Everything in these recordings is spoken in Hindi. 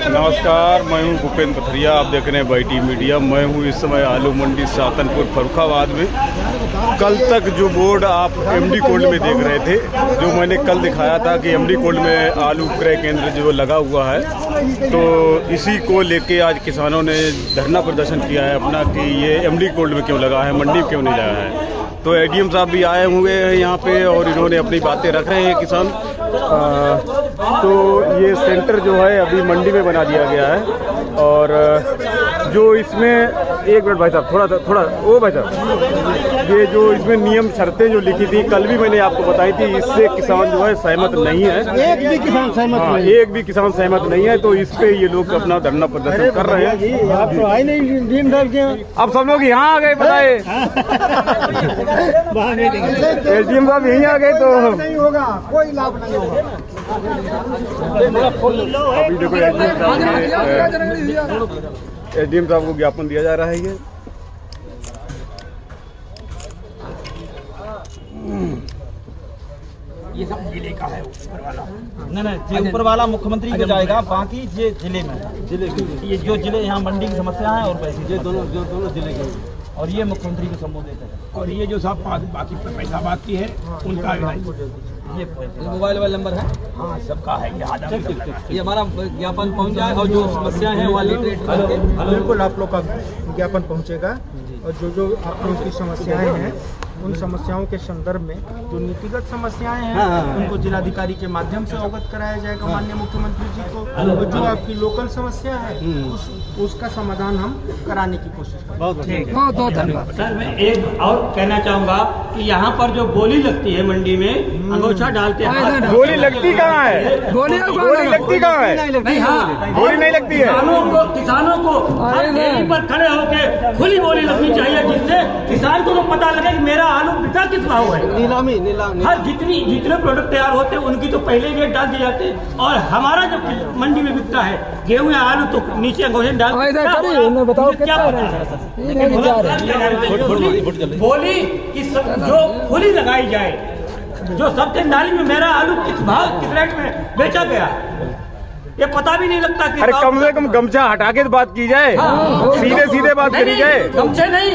नमस्कार, मैं हूं भूपेंद्र पथरिया। आप देख रहे हैं बाईटी मीडिया। मैं हूं इस समय आलू मंडी सातनपुर फर्रुखाबाद में। कल तक जो बोर्ड आप एमडी कोल्ड में देख रहे थे, जो मैंने कल दिखाया था कि एमडी कोल्ड में आलू क्रय केंद्र जो लगा हुआ है, तो इसी को लेके आज किसानों ने धरना प्रदर्शन किया है अपना कि ये एमडी कोल्ड में क्यों लगा है, मंडी में क्यों नहीं लगा है। तो एडीएम साहब भी आए हुए हैं यहाँ पे और इन्होंने अपनी बातें रख रहे हैं किसान। तो ये सेंटर जो है अभी मंडी में बना दिया गया है और जो इसमें एक मिनट भाई साहब, थोड़ा ओ भाई साहब, ये जो इसमें नियम शर्तें जो लिखी थी कल भी मैंने आपको बताई थी, इससे किसान जो है सहमत नहीं है। एक भी किसान सहमत नहीं है। तो इस पे ये लोग अपना धरना प्रदर्शन कर रहे हैं। आप तो आए नहीं दिन भर के, अब सब लोग यहाँ आ गए, बताए एडीएम साहब यहीं आ गए तो नहीं होगा, कोई लाभ नहीं होगा। अभी देखो एडीएम साहब को ज्ञापन दिया जा रहा है। ये सब जिले का है, ऊपर वाला नहीं, ऊपर वाला मुख्यमंत्री को जाएगा, बाकी ये जिले में ये जो जिले यहाँ मंडी की समस्या है और पैसे दोनों जिले के, और ये मुख्यमंत्री को संबोधित है। और ये जो सब बाकी पैसा बाकी है उनका ये मोबाइल नंबर है, हाँ सबका है। ये हमारा ज्ञापन पहुँच जाए और जो समस्या है वाली बिल्कुल आप लोग का ज्ञापन पहुंचेगा और जो आप लोगों की समस्याएं हैं उन समस्याओं के संदर्भ में जो नीतिगत समस्याएं हैं उनको जिलाधिकारी के माध्यम से अवगत कराया जाएगा माननीय मुख्यमंत्री जी को। और जो आपकी लोकल समस्या है उसका समाधान हम कराने की कोशिश करेंगे। बहुत धन्यवाद सर। मैं एक और कहना चाहूँगा कि यहाँ पर जो बोली लगती है मंडी में, अंगोछा डालते हैं। गोली लगती कहाँ है? गोली लगती कहाँ है? नहीं, हाँ गोली नहीं लगती है। किसानों को हर डेरी पर खड़े होकर खुली बोली लगनी चाहिए, जिससे किसान को तो पता लगे कि मेरा आलू बिका किस भाव है। नीलामी हर जितने प्रोडक्ट तैयार होते हैं उनकी तो पहले ही रेट डाल दी जाती है। और हमारा जो मंडी में बिकता है गेहूं या आलू तो नीचे अंगूठे डाल क्या बोली कि जो खुली लगाई जाए, जो सबसे नाली में मेरा आलू किस भाव किस रेट में बेचा गया ये पता भी नहीं लगता कि। अरे कम से कम गमछा हटा के बात की जाए, सीधे बात करी जाए। गमछे नहीं,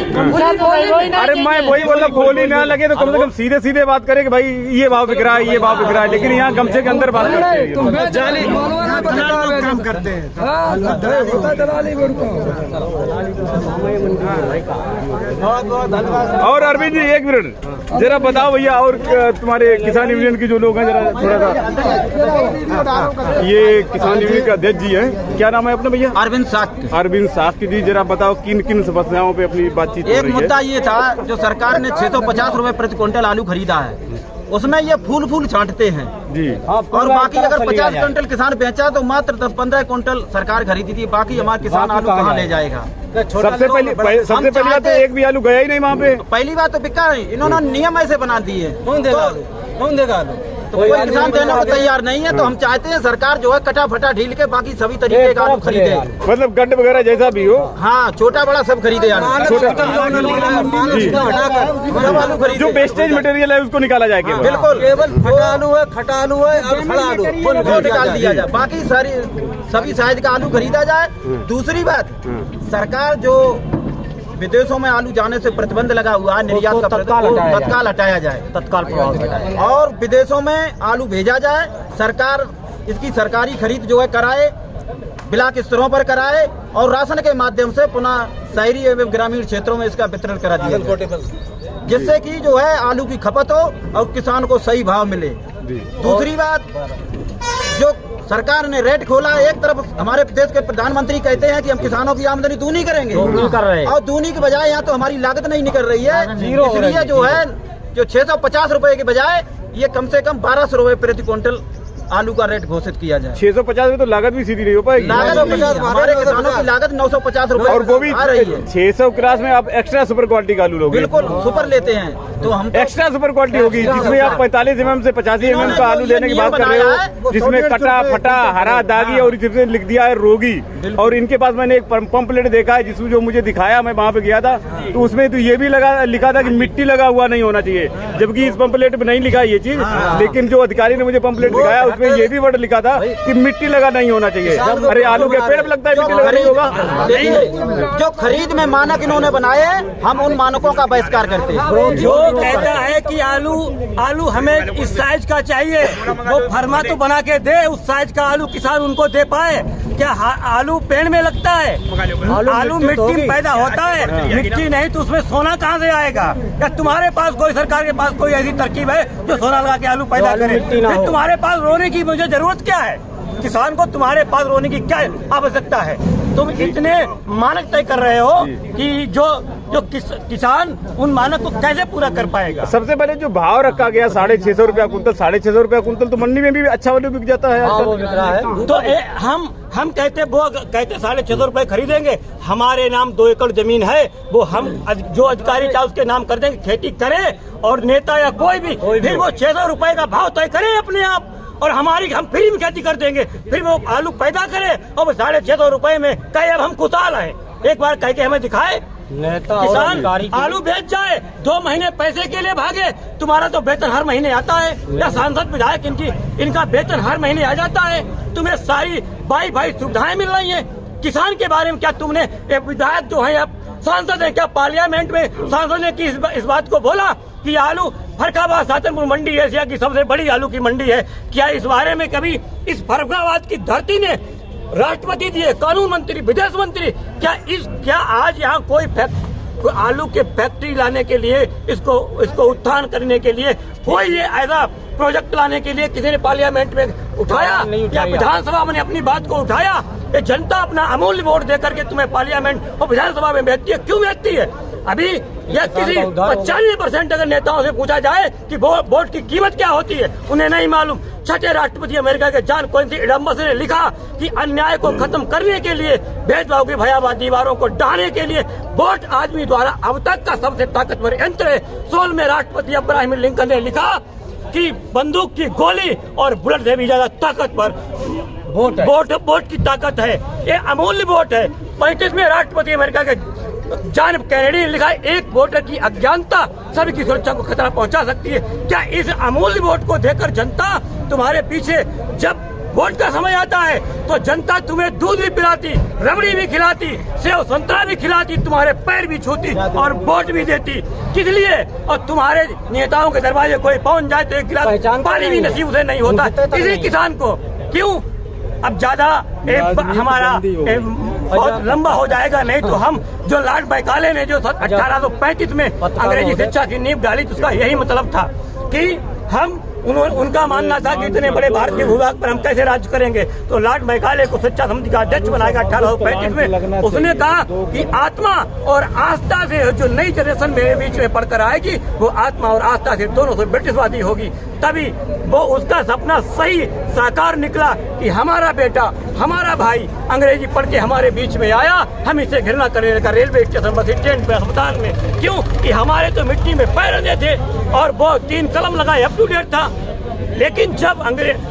अरे मैं वही बोल रहा, गोली ना लगे तो कम से कम सीधे बात करे कि भाई ये भाव बिक रहा है, ये भाव बिक रहा है। लेकिन यहाँ गमछे के अंदर बात करते हैं। और अरविंद जी एक मिनट जरा बताओ भैया, और तुम्हारे किसान यूनियन की जो लोग हैं जरा थोड़ा सा। ये किसान यूनियन के अध्यक्ष जी हैं, क्या नाम है अपना भैया? अरविंद साख्ती जी, जरा बताओ किन किन समस्याओं पे अपनी बातचीत हो रही है? एक मुद्दा ये था, जो सरकार ने 650 रुपए प्रति क्विंटल आलू खरीदा है, उसमें ये फूल छांटते हैं जी। और बाकी अगर 50 क्विंटल किसान बेचा तो मात्र 10-15 क्विंटल सरकार खरीदी थी। बाकी हमारा किसान आलू कहाँ ले जाएगा? सबसे पहली बात तो एक भी आलू गया ही नहीं वहाँ पे। पहली बात तो बिका नहीं, इन्होंने नियम ऐसे बना दिए, कौन देगा आलू? तो कोई किसान देने को तैयार नहीं है। तो हम चाहते हैं सरकार जो है कटा फटा ढील के बाकी सभी तरीके का आलू खरीदे, मतलब गड्ढ वगैरह जैसा भी हो। हाँ, छोटा बड़ा सब खरीदे आलू, जो वेस्टेज मटेरियल है उसको निकाला जाएगा। बिल्कुल, केवल खटा आलू है और खड़ा आलू वो निकाल दिया जाए, बाकी सभी साइज का आलू खरीदा जाए। दूसरी बात, सरकार जो विदेशों में आलू जाने से प्रतिबंध लगा हुआ है, निर्यात का तत्काल हटाया जाए, तत्काल प्रभाव, और विदेशों में आलू भेजा जाए। सरकार इसकी सरकारी खरीद जो है कराए, ब्लॉक स्तरों पर कराए और राशन के माध्यम से पुनः शहरी एवं ग्रामीण क्षेत्रों में इसका वितरण करा दिया जाए, जिससे कि जो है आलू की खपत हो और किसान को सही भाव मिले। दूसरी बात, जो सरकार ने रेट खोला, एक तरफ हमारे देश के प्रधानमंत्री कहते हैं कि हम किसानों की आमदनी दूनी करेंगे, और दूनी के बजाय यहाँ तो हमारी लागत नहीं निकल रही है। इसलिए जो है जो 650 रुपए के बजाय ये कम से कम 1200 रुपए प्रति क्विंटल आलू का रेट घोषित किया जाए। 650 में तो लागत भी सीधी नहीं हो पाएगी। हमारे किसानों की लागत 950 रुपए और वो भी आ रही है। 600 क्लास में आप एक्स्ट्रा सुपर क्वालिटी का आलू लोगे? बिल्कुल, सुपर लेते हैं तो हम एक्स्ट्रा सुपर क्वालिटी होगी, जिसमें आप 45 mm से 85 mm का आलू लेने की बात कर रहे हो, जिसमें कटा फटा हरा दागी और जिसमें लिख दिया है रोगी। और इनके पास मैंने एक पंपलेट देखा है जिसमें जो मुझे दिखाया, मैं वहाँ पे गया था तो उसमें तो ये भी लिखा था कि मिट्टी लगा हुआ नहीं होना चाहिए, जबकि इस पंपलेट में नहीं लिखा ये चीज। लेकिन जो अधिकारी ने मुझे पंपलेट दिखाया इसमें ये भी वर्ड लिखा था कि मिट्टी लगा नहीं होना चाहिए। अरे आलू के पेड़ पे लगता है, मिट्टी लगा नहीं होगा। जो खरीद में मानक इन्होंने बनाए, हम उन मानकों का बहिष्कार करते हैं। जो कहता है कि आलू हमें इस साइज का चाहिए, वो फरमा तो बना के दे, उस साइज का आलू किसान उनको दे पाए। क्या आलू पेड़ में लगता है? आलू मिट्टी में पैदा होता है, मिट्टी नहीं तो उसमें सोना कहाँ से आएगा? या तुम्हारे पास कोई, सरकार के पास कोई ऐसी तरकीब है जो सोना लगा के आलू पैदा करे? तुम्हारे पास रोने की मुझे जरूरत क्या है? किसान को तुम्हारे पास रोने की क्या आवश्यकता है? तुम इतने मानक तय कर रहे हो कि जो किसान उन मानक को कैसे पूरा कर पाएगा? सबसे पहले जो भाव रखा गया 650 रुपया कुंतल, 650 रुपया कुंतल, तो मंडी में भी अच्छा आलू बिक जाता है। वो बिक रहा है। तो हम कहते 650 रुपए खरीदेंगे, हमारे नाम 2 एकड़ जमीन है, वो हम जो अधिकारी चाहे उसके नाम कर देंगे, खेती करे और नेता या कोई भी फिर वो 600 रुपए का भाव तय करे अपने आप, और हम फ्री में खेती कर देंगे। फिर वो आलू पैदा करे और वो 650 रुपए में कहे अब हम खुशहाल हैं। एक बार कह के हमें दिखाए किसान आलू बेच जाए, 2 महीने पैसे के लिए भागे। तुम्हारा तो वेतन हर महीने आता है, या सांसद विधायक इनका वेतन हर महीने आ जाता है। तुम्हें सारी भाई सुविधाएं मिल रही हैं। किसान के बारे में क्या तुमने, विधायक जो है अब सांसद है, क्या पार्लियामेंट में सांसद ने इस बात को बोला कि आलू फर्रुखाबाद सातनपुर मंडी एशिया की सबसे बड़ी आलू की मंडी है? क्या इस बारे में कभी इस फर्रुखाबाद की धरती ने राष्ट्रपति जी, कानून मंत्री, विदेश मंत्री, क्या आज यहाँ कोई आलू के फैक्ट्री लाने के लिए, इसको उत्थान करने के लिए कोई ये ऐसा प्रोजेक्ट लाने के लिए किसी ने पार्लियामेंट में उठाया या विधानसभा में अपनी बात को उठाया? ये जनता अपना अमूल्य वोट दे करके तुम्हें पार्लियामेंट और विधानसभा में भेजती है। क्यों भेजती है? अभी यह किसी 95% अगर नेताओं से पूछा जाए कि वोट की कीमत क्या होती है, उन्हें नहीं मालूम। 6ठे राष्ट्रपति अमेरिका के जॉन कोइंसी एडम्बस ने लिखा कि अन्याय को खत्म करने के लिए, भेदभाव की भयावह दीवारों को ढाने के लिए वोट आदमी द्वारा अब तक का सबसे ताकतवर यंत्र है। 16वें राष्ट्रपति अब्राहम लिंकन ने लिखा कि बंदूक की गोली और बुलेट से भी ज्यादा ताकतवर वोट की ताकत है। ये अमूल्य वोट है। 35वें राष्ट्रपति अमेरिका के जॉन कैनेडी ने लिखा, एक वोटर की अज्ञानता सभी की सुरक्षा को खतरा पहुंचा सकती है। क्या इस अमूल्य वोट को देकर जनता तुम्हारे पीछे, जब वोट का समय आता है तो जनता तुम्हें दूध भी पिलाती, रबड़ी भी खिलाती, सेव संतरा भी खिलाती, तुम्हारे पैर भी छूती और वोट भी देती? किस लिए? और तुम्हारे नेताओं के दरवाजे कोई पहुंच जाए तो एक गिलास पानी भी नसीब उसे नहीं होता किसी किसान को। क्यों? अब ज्यादा हमारा बहुत लंबा हो जाएगा, नहीं तो हम जो लॉर्ड मैकाले ने जो 1835 में अंग्रेजी शिक्षा की नींव डाली, तो उसका यही मतलब था कि उनका मानना था कि इतने बड़े भारतीय भूभाग पर हम कैसे राज्य करेंगे। तो लॉर्ड मैकाले को शिक्षा समिति का अध्यक्ष बनाएगा 1835 में। उसने कहा कि आत्मा और आस्था से जो नई जनरेशन मेरे बीच में पढ़कर आएगी, वो आत्मा और आस्था से दोनों से ब्रिटिशवादी होगी। तभी वो उसका सपना सही साकार निकला कि हमारा बेटा, हमारा भाई अंग्रेजी पढ़ के हमारे बीच में आया, हम इसे घृणा करने लगा रेलवे स्टेशन, बस स्टैंड पे, अस्पताल में। क्यों? कि हमारे तो मिट्टी में पैर रहे थे और वो 3 कलम लगाए, अप टू डेट था। लेकिन जब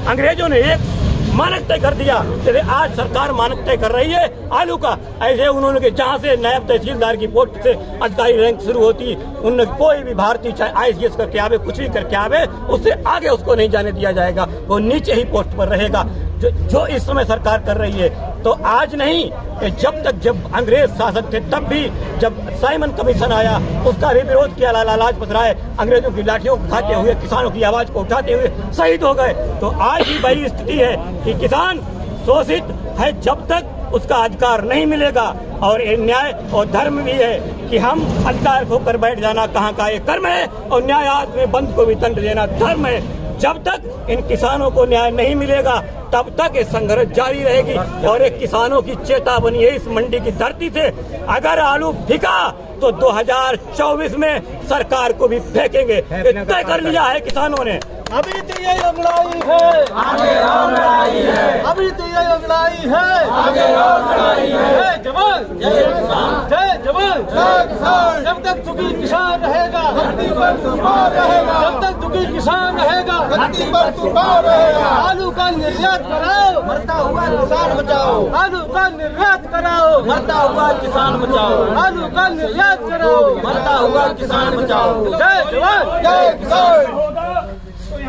अंग्रेजों ने एक मानक तय कर दिया, जैसे आज सरकार मानक तय कर रही है आलू का, ऐसे उन्होंने जहाँ से नायब तहसीलदार की पोस्ट से अधिकारी रैंक शुरू होती, उनने कोई भी भारतीय चाहे ICS करके आवे, कुछ भी करके आवे, उससे आगे उसको नहीं जाने दिया जाएगा, वो नीचे ही पोस्ट पर रहेगा, जो इस समय सरकार कर रही है। तो आज नहीं, जब अंग्रेज शासक थे तब भी, जब साइमन कमीशन आया उसका भी विरोध किया, लाला लाजपत राय अंग्रेजों की लाठियों को खाते हुए, किसानों की आवाज को उठाते हुए शहीद हो गए। तो आज भी वही स्थिति है कि किसान शोषित है जब तक उसका अधिकार नहीं मिलेगा। और न्याय और धर्म भी है कि हम अधिकार खोकर बैठ जाना कहाँ का ये कर्म है, और न्यायालय में बंद को भी दंड देना धर्म है। जब तक इन किसानों को न्याय नहीं मिलेगा तब तक ये संघर्ष जारी रहेगी। और एक किसानों की चेतावनी है इस मंडी की धरती से, अगर आलू बिका तो 2024 में सरकार को भी फेंकेंगे, तय कर लिया है किसानों ने। अभी तो ये लड़ाई है, आगे और लड़ाई है, अभी तो ये लड़ाई है, आगे और लड़ाई है। जय जवान, जय किसान, जय जवान, जय किसान। जब तक दुखी किसान रहेगा धरती पर तूफान रहेगा, जब तक दुखी किसान रहेगा धरती पर तूफान रहेगा। आलू का निर्यात कराओ, मरता हुआ किसान बचाओ, आलू का निर्यात कराओ, मरता हुआ किसान बचाओ, आलू का निर्यात कराओ, मरता हुआ किसान बचाओ। जय जवान, जय किसान।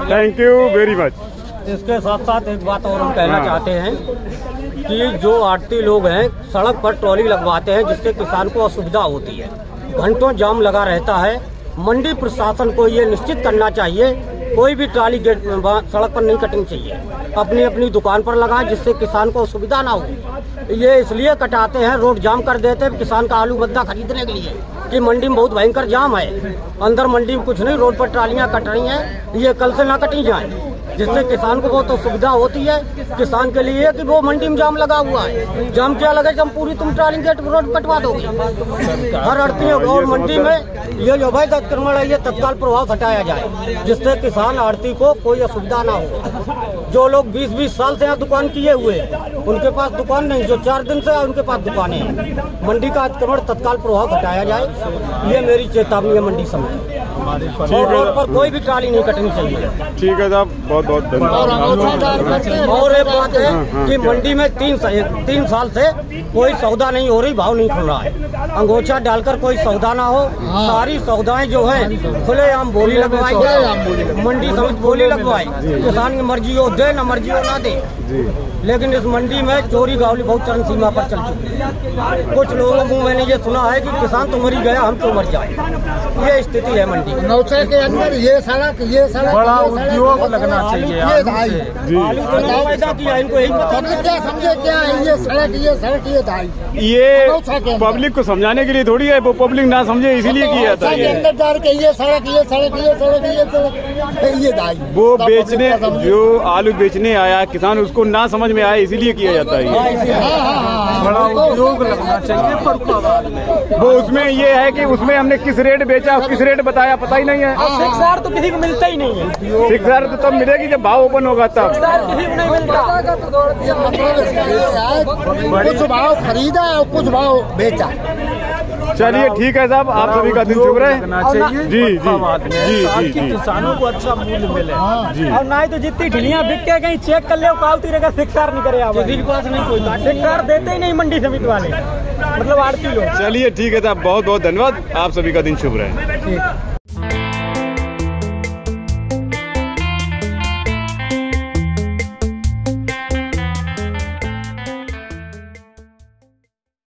Thank you very much. इसके साथ साथ एक बात और हम कहना चाहते हैं कि जो आड़ती लोग हैं सड़क पर ट्रॉली लगवाते हैं जिससे किसान को असुविधा होती है, घंटों जाम लगा रहता है। मंडी प्रशासन को ये निश्चित करना चाहिए कोई भी ट्राली गेट सड़क पर नहीं कटनी चाहिए, अपनी अपनी दुकान पर लगाएं जिससे किसान को असुविधा ना हो। ये इसलिए कटाते हैं, रोड जाम कर देते हैं किसान का आलू बद्दा खरीदने के लिए कि मंडी में बहुत भयंकर जाम है। अंदर मंडी में कुछ नहीं, रोड पर ट्रालियां कट रही हैं, ये कल से ना कटी जाएं जिससे किसान को बहुत असुविधा होती है। किसान के लिए कि वो मंडी में जाम लगा हुआ है, जाम क्या लगे जब पूरी तुम ट्राली गेट रोड कटवा दोगे। हर आड़ती और मंडी में ये जो अवैध अतिक्रमण है ये तत्काल प्रभाव हटाया जाए जिससे किसान आड़ती को कोई असुविधा ना हो। जो लोग 20-20 साल से यहाँ दुकान किए हुए उनके पास दुकान नहीं, जो 4 दिन से उनके पास दुकानें हैं। मंडी का अतिक्रमण तत्काल प्रभाव हटाया जाए, ये मेरी चेतावनी है मंडी समिति। रोड पर कोई भी ट्राली नहीं कटनी चाहिए। ठीक है साहब, बहुत बहुत धन्यवाद। और एक बात है कि मंडी में 3 साल से कोई सौदा नहीं हो रही, भाव नहीं खुल रहा है। अंगोछा डालकर कोई सौदा ना हो, सारी सौदाएं जो है खुलेआम बोली लगवाई जाए, मंडी समिति बोली लगवाए, किसान की मर्जी हो दे न मर्जी हो ना दे। लेकिन इस मंडी में चोरी गावली बहुत चरम सीमा पर चल चुकी है। कुछ लोगों को मैंने ये सुना है कि किसान तो मरी गया, हम तो मर जाए, ये स्थिति है मंडी। नौशे के अंदर ये सड़क बड़ा उद्योग लगना चाहिए। आलू तो नहीं पैदा किया, इनको यही पता क्या समझे क्या है ये सड़क ये दाई। ये पब्लिक को समझाने के लिए थोड़ी है, वो पब्लिक ना समझे इसीलिए किया जाता है। अंदर डाल के ये सड़क ये दाई। वो बेचने जो आलू बेचने आया किसान उसको ना समझ में आए इसीलिए किया जाता है। बड़ा उद्योग लगना चाहिए फर्रुखाबाद में। वो उसमें ये है कि उसमें हमने किस रेट बेचा किस रेट बताया पता ही नहीं है। 6,000 तो किसी को मिलता ही नहीं है। 6,000 तो तब मिलेगी जब भाव ओपन होगा तब। किसी को नहीं मिलता। कुछ भाव खरीदा और कुछ भाव बेचा। चलिए ठीक है साहब, आप सभी का दिन शुभ रहे। जी किसानों को अच्छा मूल्य मिले जी। और ना ही तो जितनी ढिलियां बिक के कहीं चेक कर ले पावती रहेगा, 6,000 नहीं करे, किसी के पास नहीं कोई 6,000 देते ही नहीं मंडी समिति वाले, मतलब आड़ती लोग। चलिए ठीक है साहब, बहुत बहुत धन्यवाद, आप सभी का दिन शुभ रहे।